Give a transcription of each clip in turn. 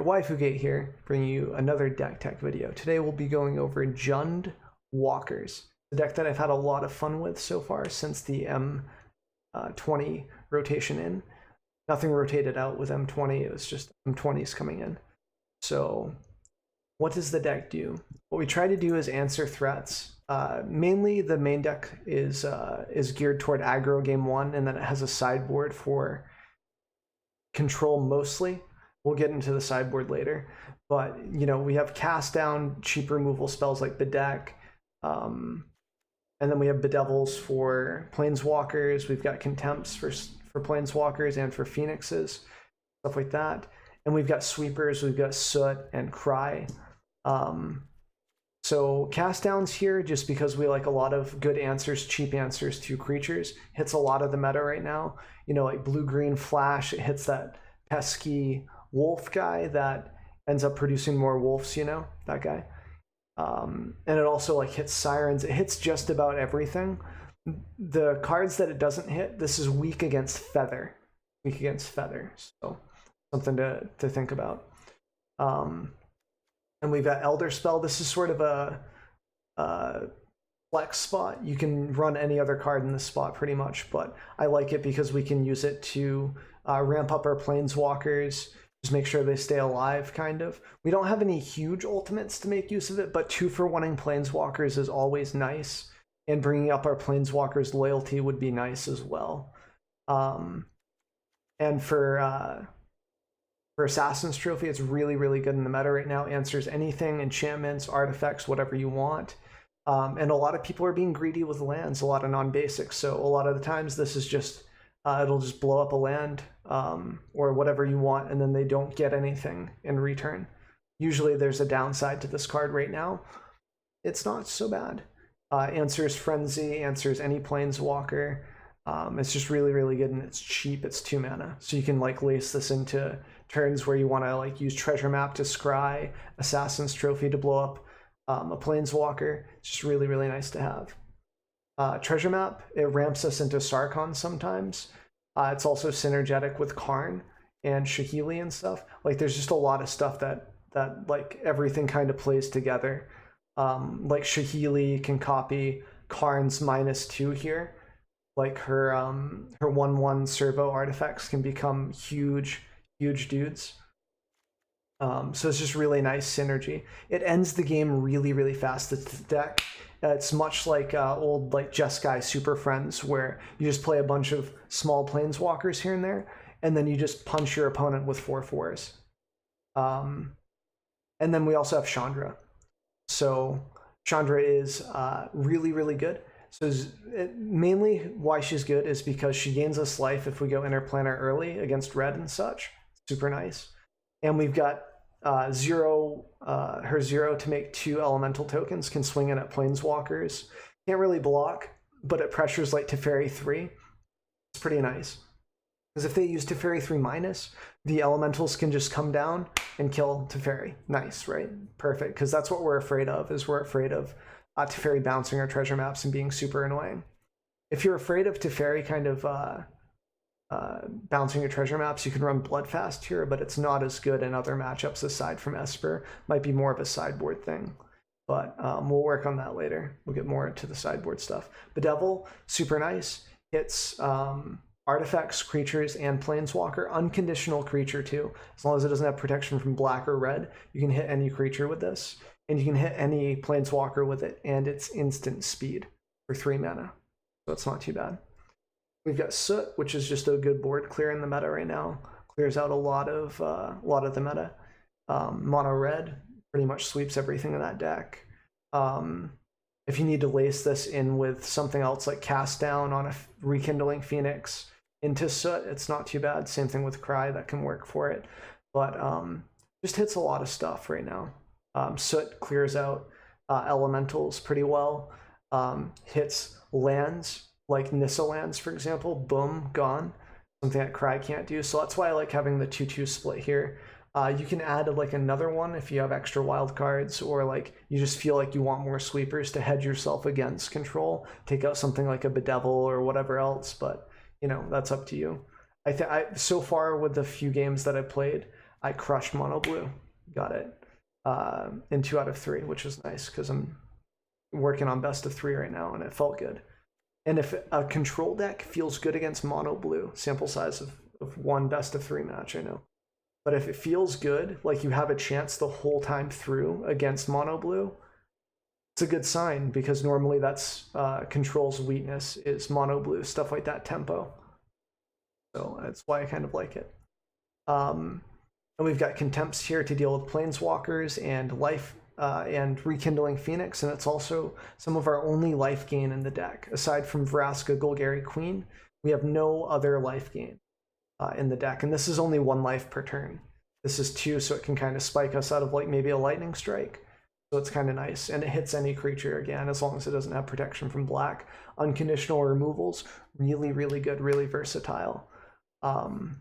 WaifuGate here, bringing you another deck tech video. Today we'll be going over Jund Walkers, the deck that I've had a lot of fun with so far since the M20 rotation in. Nothing rotated out with M20, it was just M20s coming in. So what does the deck do? What we try to do is answer threats. Mainly the main deck is geared toward aggro game one, and then it has a sideboard for control mostly. We'll get into the sideboard later, but you know, we have cast down cheap removal spells like Bedeck, and then we have Bedevils for planeswalkers. We've got contempts for planeswalkers and for phoenixes, stuff like that. And we've got sweepers, we've got Soot and Cry. So cast downs here, just because we like a lot of good answers, cheap answers to creatures, hits a lot of the meta right now. You know, like blue-green flash, it hits that pesky wolf guy that ends up producing more wolves, you know, that guy. And it also like hits sirens. It hits just about everything. The cards that it doesn't hit, this is weak against feather. So something to think about. And we've got Elder Spell. This is sort of a flex spot. You can run any other card in this spot pretty much, but I like it because we can use it to ramp up our planeswalkers, just make sure they stay alive, kind of. We don't have any huge ultimates to make use of it, but 2-for-1ing planeswalkers is always nice, and bringing up our planeswalkers' loyalty would be nice as well. And for Assassin's Trophy, it's really, really good in the meta right now. Answers anything, enchantments, artifacts, whatever you want. And a lot of people are being greedy with lands, a lot of non-basics. So a lot of the times this is just, it'll just blow up a land or whatever you want, and then they don't get anything in return. Usually there's a downside to this card right now. It's not so bad. Answers Frenzy, answers any planeswalker. It's just really, really good, and it's cheap. It's 2 mana. So you can like lace this into turns where you want to like use Treasure Map to scry, Assassin's Trophy to blow up a planeswalker. It's just really, really nice to have. Treasure Map, it ramps us into Sarkhan sometimes. It's also synergetic with Karn and Shahili and stuff. Like there's just a lot of stuff that like everything kind of plays together. Like Shahili can copy Karn's -2 here. Like her 1/1 servo artifacts can become huge dudes. So it's just really nice synergy. It ends the game really, really fast. This deck, it's much like old like Jeskai Super Friends, where you just play a bunch of small planeswalkers here and there, and then you just punch your opponent with 4/4s. And then we also have Chandra. So Chandra is really, really good. So mainly why she's good is because she gains us life if we go interplanar early against red and such. Super nice. And we've got her 0 to make 2 elemental tokens, can swing in at planeswalkers. Can't really block, but it pressures like Teferi 3. It's pretty nice. Because if they use Teferi 3-, the elementals can just come down and kill Teferi. Nice, right? Perfect, because that's what we're afraid of, is we're afraid of Teferi bouncing our treasure maps and being super annoying. If you're afraid of Teferi kind of bouncing your treasure maps, you can run Bloodfast here, but it's not as good in other matchups aside from Esper. Might be more of a sideboard thing, but we'll work on that later. We'll get more into the sideboard stuff. Bedevil, super nice. Hits artifacts, creatures, and planeswalker. Unconditional creature too. As long as it doesn't have protection from black or red, you can hit any creature with this, and you can hit any planeswalker with it, and it's instant speed for 3 mana. So it's not too bad. We've got Soot, which is just a good board clear in the meta right now. Clears out a lot of the meta. Mono red pretty much sweeps everything in that deck. If you need to lace this in with something else like Cast Down on a Rekindling Phoenix into Soot, it's not too bad. Same thing with Cry, that can work for it. But just hits a lot of stuff right now. Soot clears out elementals pretty well. Hits lands like Nissa lands, for example. Boom, gone. Something that Cry can't do. So that's why I like having the 2/2 split here. You can add like another one if you have extra wild cards, or like you just feel like you want more sweepers to hedge yourself against control. Take out something like a Bedevil or whatever else, but you know, that's up to you. So far with the few games that I played, I crushed mono blue. Got it in 2 out of 3, which is nice because I'm working on best of 3 right now, and it felt good. And if a control deck feels good against mono blue, sample size of 1 best of 3 match, I know. But if it feels good, like you have a chance the whole time through against mono blue, it's a good sign, because normally that's control's weakness is mono blue, stuff like that, tempo. So that's why I kind of like it. And we've got Contempts here to deal with Planeswalkers and life and Rekindling Phoenix, and it's also some of our only life gain in the deck. Aside from Vraska Golgari Queen, we have no other life gain in the deck, and this is only 1 life per turn. This is 2, so it can kind of spike us out of like maybe a lightning strike. So it's kind of nice, and it hits any creature again as long as it doesn't have protection from black. Unconditional removals, really, really good, really versatile. And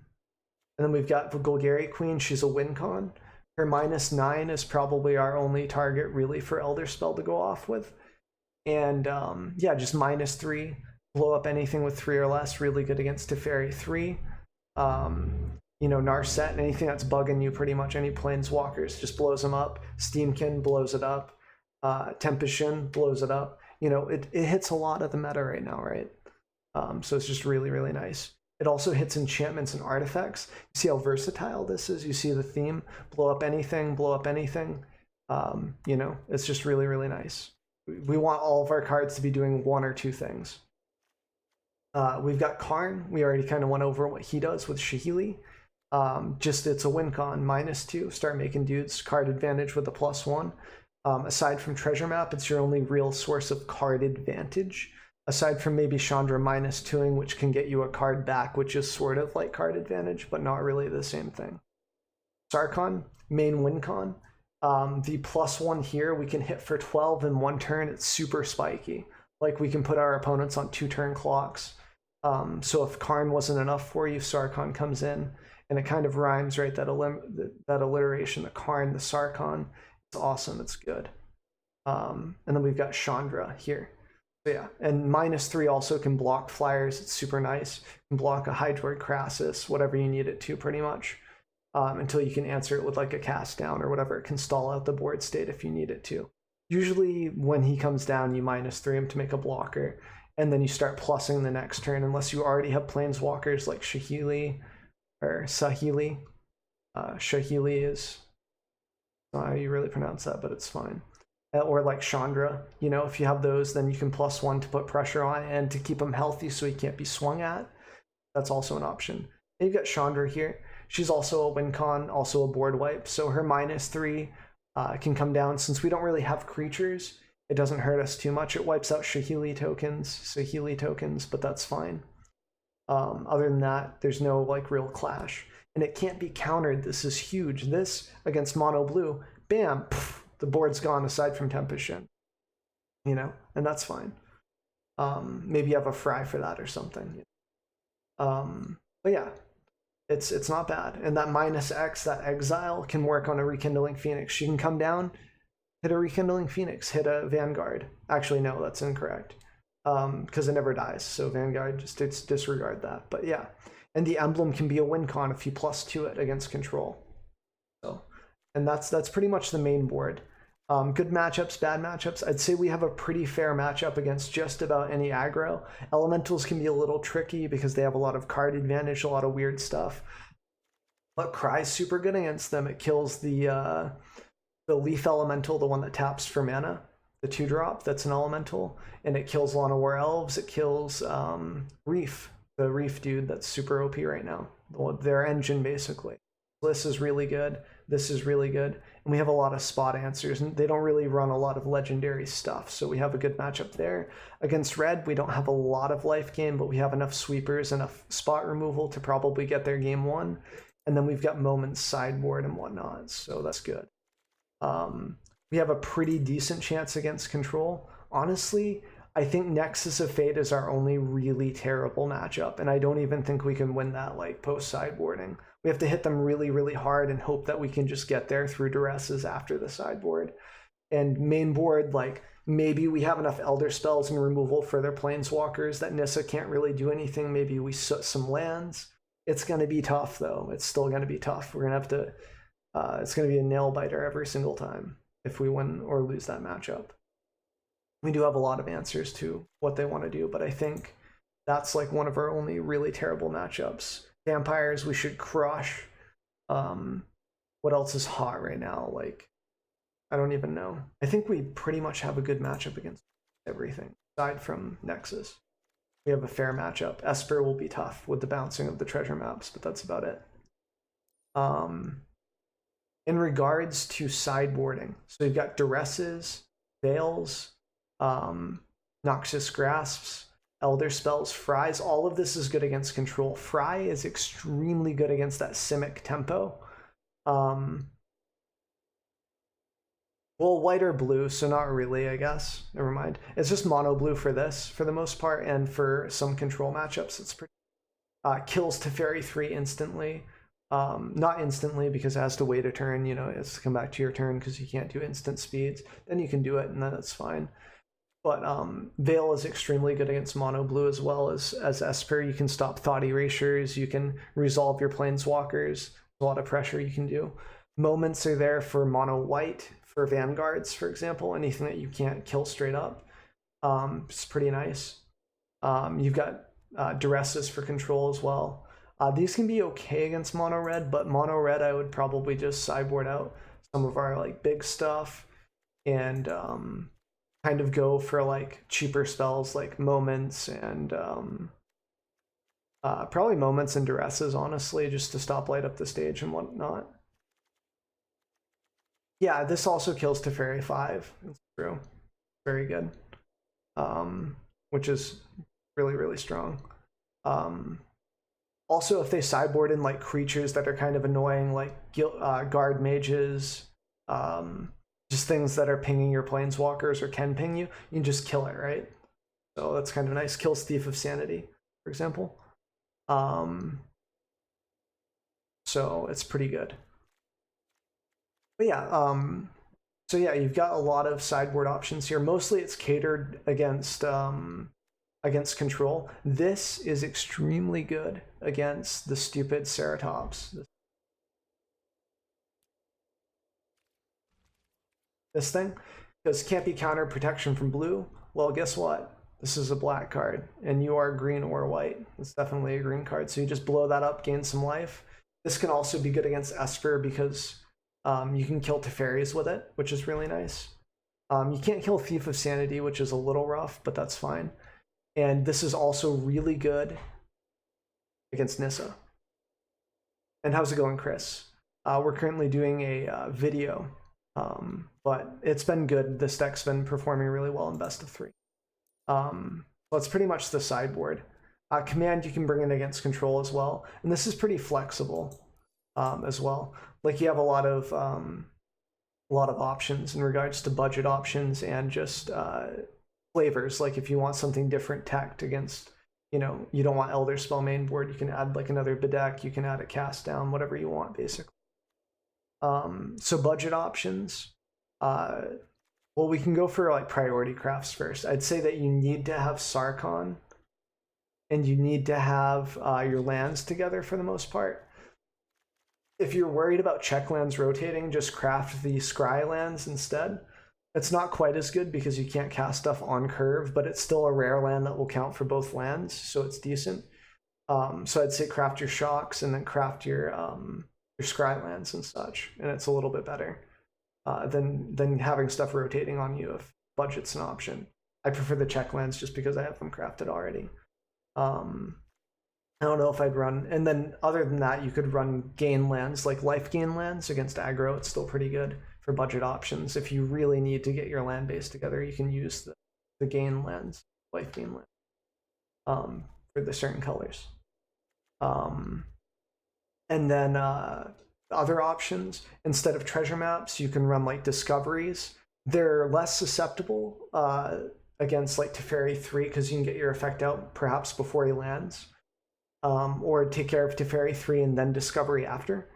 then we've got the Golgari Queen. She's a win con. Her -9 is probably our only target really for Elder Spell to go off with. And yeah, just -3, blow up anything with 3 or less, really good against Teferi 3. You know, Narset, anything that's bugging you, pretty much any Planeswalkers, just blows them up. Steamkin blows it up. Tempest blows it up. You know, it hits a lot of the meta right now, right? So it's just really, really nice. It also hits enchantments and artifacts. You see how versatile this is? You see the theme? Blow up anything, blow up anything. You know, it's just really, really nice. We want all of our cards to be doing 1 or 2 things. We've got Karn. We already kind of went over what he does with Shahili. Just it's a win con, -2, start making dudes, card advantage with a +1. Aside from Treasure Map, it's your only real source of card advantage. Aside from maybe Chandra -2ing, which can get you a card back, which is sort of like card advantage, but not really the same thing. Sarkhan, main win con. The +1 here, we can hit for 12 in 1 turn. It's super spiky. Like we can put our opponents on 2-turn clocks. So if Karn wasn't enough for you, Sarkhan comes in. And it kind of rhymes, right? That alliteration, the Karn, the Sarkhan. It's awesome. It's good. And then we've got Chandra here. So yeah, and -3 also can block flyers. It's super nice. You can block a Hydroid Crassus, whatever you need it to, pretty much, until you can answer it with like a cast down or whatever. It can stall out the board state if you need it to. Usually when he comes down, you -3 him to make a blocker, and then you start plussing the next turn, unless you already have Planeswalkers like Shahili or Sahili. Shahili is not how you really pronounce that, but it's fine. Or like Chandra, you know, if you have those, then you can +1 to put pressure on and to keep him healthy so he can't be swung at. That's also an option. And you've got Chandra here. She's also a win con, also a board wipe, so her -3 can come down. Since we don't really have creatures, it doesn't hurt us too much. It wipes out Sahili tokens, but that's fine. Other than that, there's no like real clash, and it can't be countered. This is huge. This against mono blue, bam, pff, the board's gone aside from Tempest, you know, and that's fine. Maybe you have a fry for that or something. But yeah, it's not bad. And that -X, that exile, can work on a Rekindling Phoenix. She can come down, hit a Rekindling Phoenix, hit a Vanguard. Actually, no, that's incorrect. Because it never dies, so Vanguard, just disregard that. But yeah, and the emblem can be a win con if you +2 it against control. So, and that's pretty much the main board. Good matchups, bad matchups. I'd say we have a pretty fair matchup against just about any aggro. Elementals can be a little tricky because they have a lot of card advantage, a lot of weird stuff. But Cry's super good against them. It kills the Leaf Elemental, the one that taps for mana. The 2-drop that's an elemental, and it kills Lana War Elves. It kills Reef, the Reef dude that's super OP right now. Their engine, basically. This is really good. This is really good. And we have a lot of spot answers, and they don't really run a lot of legendary stuff, so we have a good matchup there. Against Red, we don't have a lot of life gain, but we have enough sweepers, enough spot removal to probably get their game 1. And then we've got Moments sideboard and whatnot, so that's good. We have a pretty decent chance against control. Honestly, I think Nexus of Fate is our only really terrible matchup, and I don't even think we can win that like post-sideboarding. We have to hit them really, really hard and hope that we can just get there through duresses after the sideboard. And main board, like, maybe we have enough Elder Spells and removal for their Planeswalkers that Nissa can't really do anything. Maybe we soot some lands. It's going to be tough, though. It's still going to be tough. We're going to have to, it's going to be a nail biter every single time if we win or lose that matchup. We do have a lot of answers to what they want to do, but I think that's like one of our only really terrible matchups. Vampires, we should crush. What else is hot right now? Like, I don't even know. I think we pretty much have a good matchup against everything, aside from Nexus. We have a fair matchup. Esper will be tough with the bouncing of the treasure maps, but that's about it. In regards to sideboarding, so you've got Duresses, Veils, Noxious Grasps, Elder Spells, Fries. All of this is good against control. Fry is extremely good against that Simic tempo. Well, white or blue, so not really, I guess. Never mind. It's just mono blue for this, for the most part, and for some control matchups, it's pretty... kills Teferi 3 instantly. Not instantly, because it has to wait a turn, you know, it has to come back to your turn because you can't do instant speeds. Then you can do it, and then it's fine. But Veil is extremely good against mono blue as well as Esper. You can stop thought erasures, you can resolve your planeswalkers. A lot of pressure you can do. Moments are there for mono white, for vanguards, for example, anything that you can't kill straight up. It's pretty nice. You've got Duresses for control as well. These can be okay against mono red, but mono red I would probably just sideboard out some of our like big stuff and kind of go for like cheaper spells like moments and probably moments and Duresses, honestly, just to stop light up the stage and whatnot. Yeah, this also kills Teferi 5. It's true. Very good. Which is really, really strong. Also, if they sideboard in like creatures that are kind of annoying, like guard mages, just things that are pinging your planeswalkers or can ping you, you can just kill it, right? So that's kind of nice. Kills Thief of Sanity, for example. So it's pretty good. But yeah, so yeah, you've got a lot of sideboard options here. Mostly it's catered against control. This is extremely good against the stupid Ceratops. This thing, because can't be counter protection from blue. Well, guess what? This is a black card, and you are green or white. It's definitely a green card, so you just blow that up, gain some life. This can also be good against Esper because you can kill Teferis with it, which is really nice. You can't kill Thief of Sanity, which is a little rough, but that's fine. And this is also really good against Nissa. And how's it going, Chris? We're currently doing a video, but it's been good. This deck's been performing really well in best of 3. Well, it's pretty much the sideboard. Command you can bring in against control as well, and this is pretty flexible as well. Like you have a lot of options in regards to budget options and just flavors. Like if you want something different teched against, you know, you don't want Elder Spell main board, you can add like another Bedeck, you can add a cast down, whatever you want basically. So budget options. Well, we can go for like priority crafts first. I'd say that you need to have Sarkhan and you need to have your lands together for the most part. If you're worried about check lands rotating, just craft the Scry lands instead. It's not quite as good because you can't cast stuff on curve, but it's still a rare land that will count for both lands, so it's decent. So I'd say craft your shocks and then craft your Scry lands and such, and it's a little bit better than having stuff rotating on you if budget's an option. I prefer the check lands just because I have them crafted already. I don't know if I'd run, and then other than that, you could run gain lands, like life gain lands against aggro. It's still pretty good for budget options. If you really need to get your land base together, you can use the gain lands, life gain land, for the certain colors. And then other options, instead of treasure maps, you can run like discoveries. They're less susceptible against like Teferi 3 because you can get your effect out perhaps before he lands. Or take care of Teferi 3 and then Discovery after.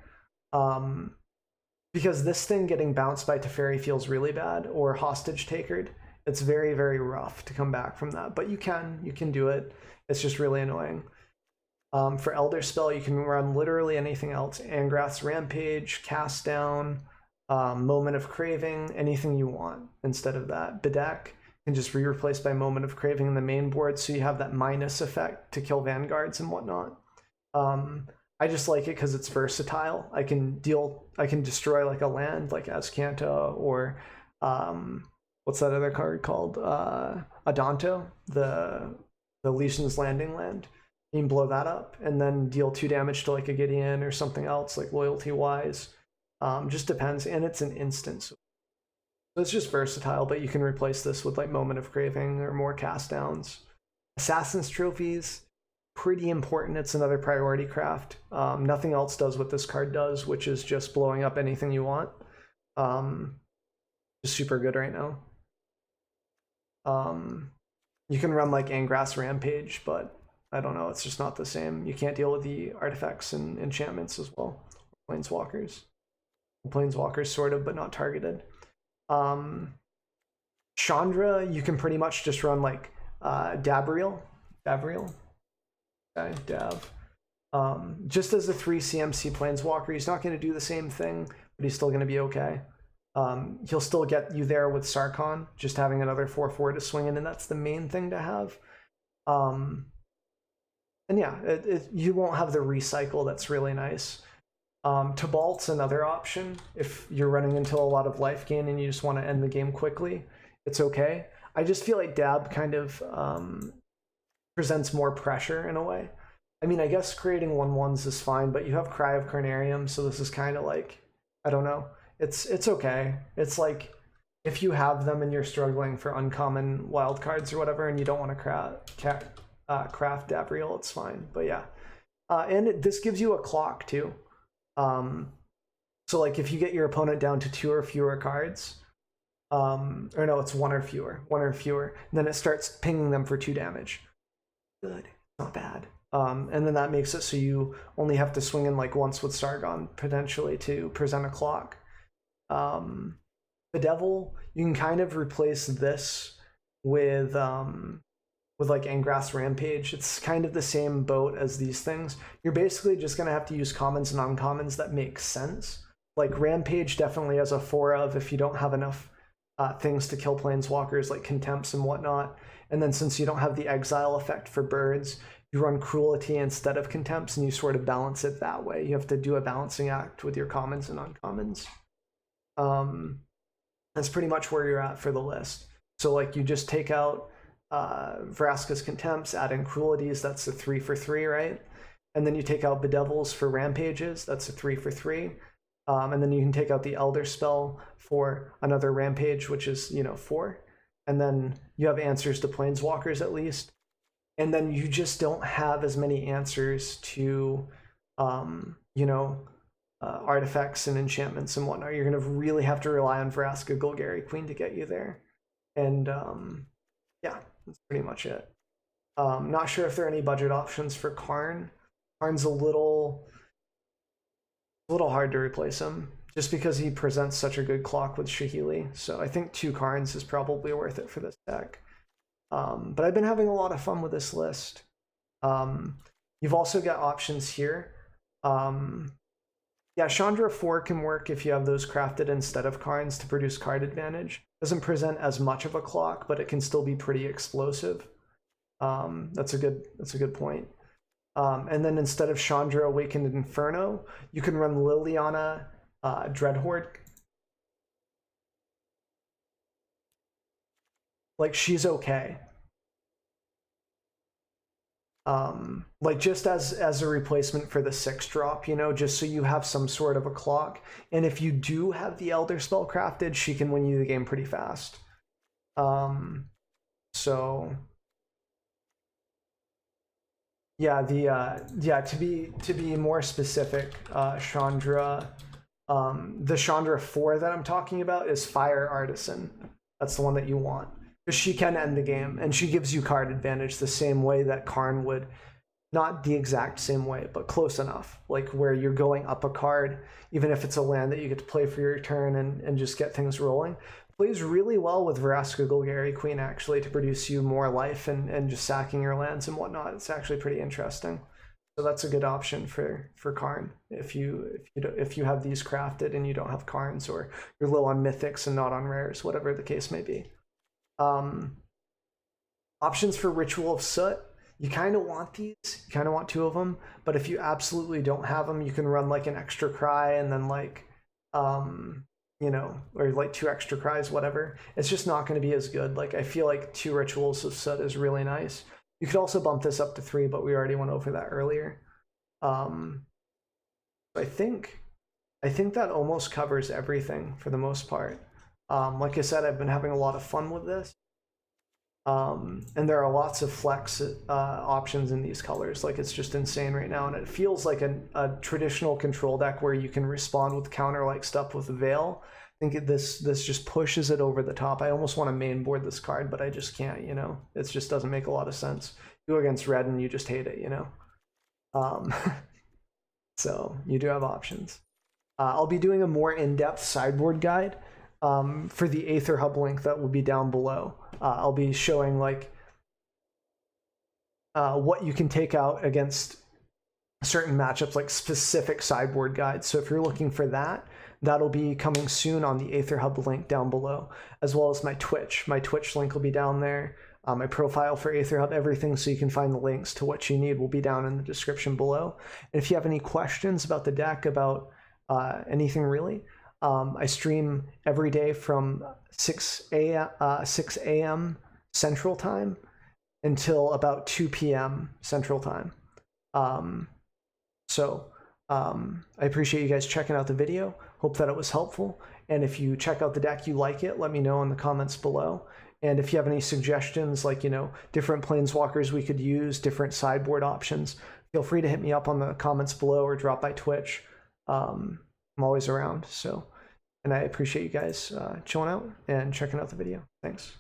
Because this thing getting bounced by Teferi feels really bad, or hostage takered. It's very, very rough to come back from that, but you can do it. It's just really annoying. For Elder Spell, you can run literally anything else. Angrath's Rampage, Cast Down, Moment of Craving, anything you want instead of that. Bedeck can just be replaced by Moment of Craving in the main board, so you have that minus effect to kill Vanguards and whatnot. I just like it because it's versatile. I can destroy like a land like Azcanta or what's that other card called? Adanto, the Legion's Landing land. You can blow that up and then deal 2 damage to like a Gideon or something else, like loyalty wise. Just depends, and it's an instant. So it's just versatile, but you can replace this with like Moment of Craving or more cast downs. Assassin's Trophies, pretty important. It's another priority craft. Nothing else does what this card does, which is just blowing up anything you want. Just super good right now. You can run like Angrath's Rampage, but I don't know, it's just not the same. You can't deal with the artifacts and enchantments as well. Planeswalkers. Planeswalkers sort of, but not targeted. Chandra, you can pretty much just run like Dabriel. Okay, Dav. Just as a 3 CMC Planeswalker, he's not going to do the same thing, but he's still going to be okay. He'll still get you there with Sarkhan, just having another 4/4 to swing in, and that's the main thing to have. And yeah, you won't have the recycle. That's really nice. Tibalt's another option if you're running into a lot of life gain and you just want to end the game quickly. It's okay. I just feel like Dab kind of presents more pressure in a way. I mean, I guess creating 1/1s is fine, but you have Cry of Carnarium, so this is kind of like, I don't know. It's okay. It's like if you have them and you're struggling for uncommon wildcards or whatever, and you don't want to craft Dabriel, it's fine. But yeah, and this gives you a clock too. So like if you get your opponent down to 2 or fewer cards, or no, it's 1 or fewer, and then it starts pinging them for 2 damage. Good, not bad. And then that makes it so you only have to swing in like once with Sargon potentially to present a clock. The Devil, you can kind of replace this with like Angrath's Rampage. It's kind of the same boat as these things. You're basically just gonna have to use commons and uncommons that make sense. Like Rampage definitely has a 4 of if you don't have enough things to kill planeswalkers like Contempts and whatnot. And then since you don't have the exile effect for birds, you run Cruelty instead of Contempts, and you sort of balance it that way. You have to do a balancing act with your commons and uncommons. That's pretty much where you're at for the list. So like you just take out Vraska's Contempts, add in Cruelties, that's a 3 for 3, right? And then you take out Bedevils for Rampages, that's a 3 for 3. And then you can take out the Elder Spell for another Rampage, which is, 4. And then you have answers to Planeswalkers at least. And then you just don't have as many answers to, artifacts and enchantments and whatnot. You're going to really have to rely on Vraska Golgari Queen to get you there. And yeah, that's pretty much it. Not sure if there are any budget options for Karn. Karn's a little hard to replace him, just because he presents such a good clock with Shahili. So I think 2 Karns is probably worth it for this deck. But I've been having a lot of fun with this list. You've also got options here. Yeah, Chandra 4 can work if you have those crafted instead of Karns to produce card advantage. Doesn't present as much of a clock, but it can still be pretty explosive. That's a good point. And then instead of Chandra Awakened Inferno, you can run Liliana Dreadhorde. Like, she's okay. Like just as a replacement for the 6-drop, just so you have some sort of a clock. And if you do have the Elder Spell crafted, she can win you the game pretty fast. So yeah, to be more specific, Chandra, the Chandra 4 that I'm talking about is Fire Artisan. That's the one that you want. Because she can end the game, and she gives you card advantage the same way that Karn would. Not the exact same way, but close enough. Like where you're going up a card, even if it's a land that you get to play for your turn and just get things rolling. Plays really well with Vraska Golgari Queen, actually, to produce you more life and just sacking your lands and whatnot. It's actually pretty interesting. So that's a good option for Karn if you have these crafted and you don't have Karns, or you're low on mythics and not on rares, whatever the case may be. Options for Ritual of Soot. You kind of want these. You kind of want 2 of them, but if you absolutely don't have them, you can run like an extra cry and then like you know, or like 2 extra cries, whatever. It's just not going to be as good. Like I feel like 2 Rituals of Soot is really nice. You could also bump this up to 3, but we already went over that earlier. I think that almost covers everything for the most part. Like I said, I've been having a lot of fun with this. And there are lots of flex options in these colors. Like it's just insane right now, and it feels like a traditional control deck where you can respond with counter like stuff with Veil. I think this just pushes it over the top. I almost want to main board this card, but I just can't, you know. It just doesn't make a lot of sense. You go against red and you just hate it, you know. So you do have options. I'll be doing a more in-depth sideboard guide for the Aether Hub link that will be down below. I'll be showing like what you can take out against certain matchups, like specific sideboard guides. So if you're looking for that, that'll be coming soon on the Aether Hub link down below, as well as my Twitch. My Twitch link will be down there. My profile for Aether Hub, everything, so you can find the links to what you need will be down in the description below. And if you have any questions about the deck, about anything really, I stream every day from 6 a.m. Central Time until about 2 p.m. Central Time. I appreciate you guys checking out the video. Hope that it was helpful. And if you check out the deck, you like it, let me know in the comments below. And if you have any suggestions, like, you know, different planeswalkers we could use, different sideboard options, feel free to hit me up on the comments below or drop by Twitch. I'm always around. So, and I appreciate you guys chilling out and checking out the video. Thanks.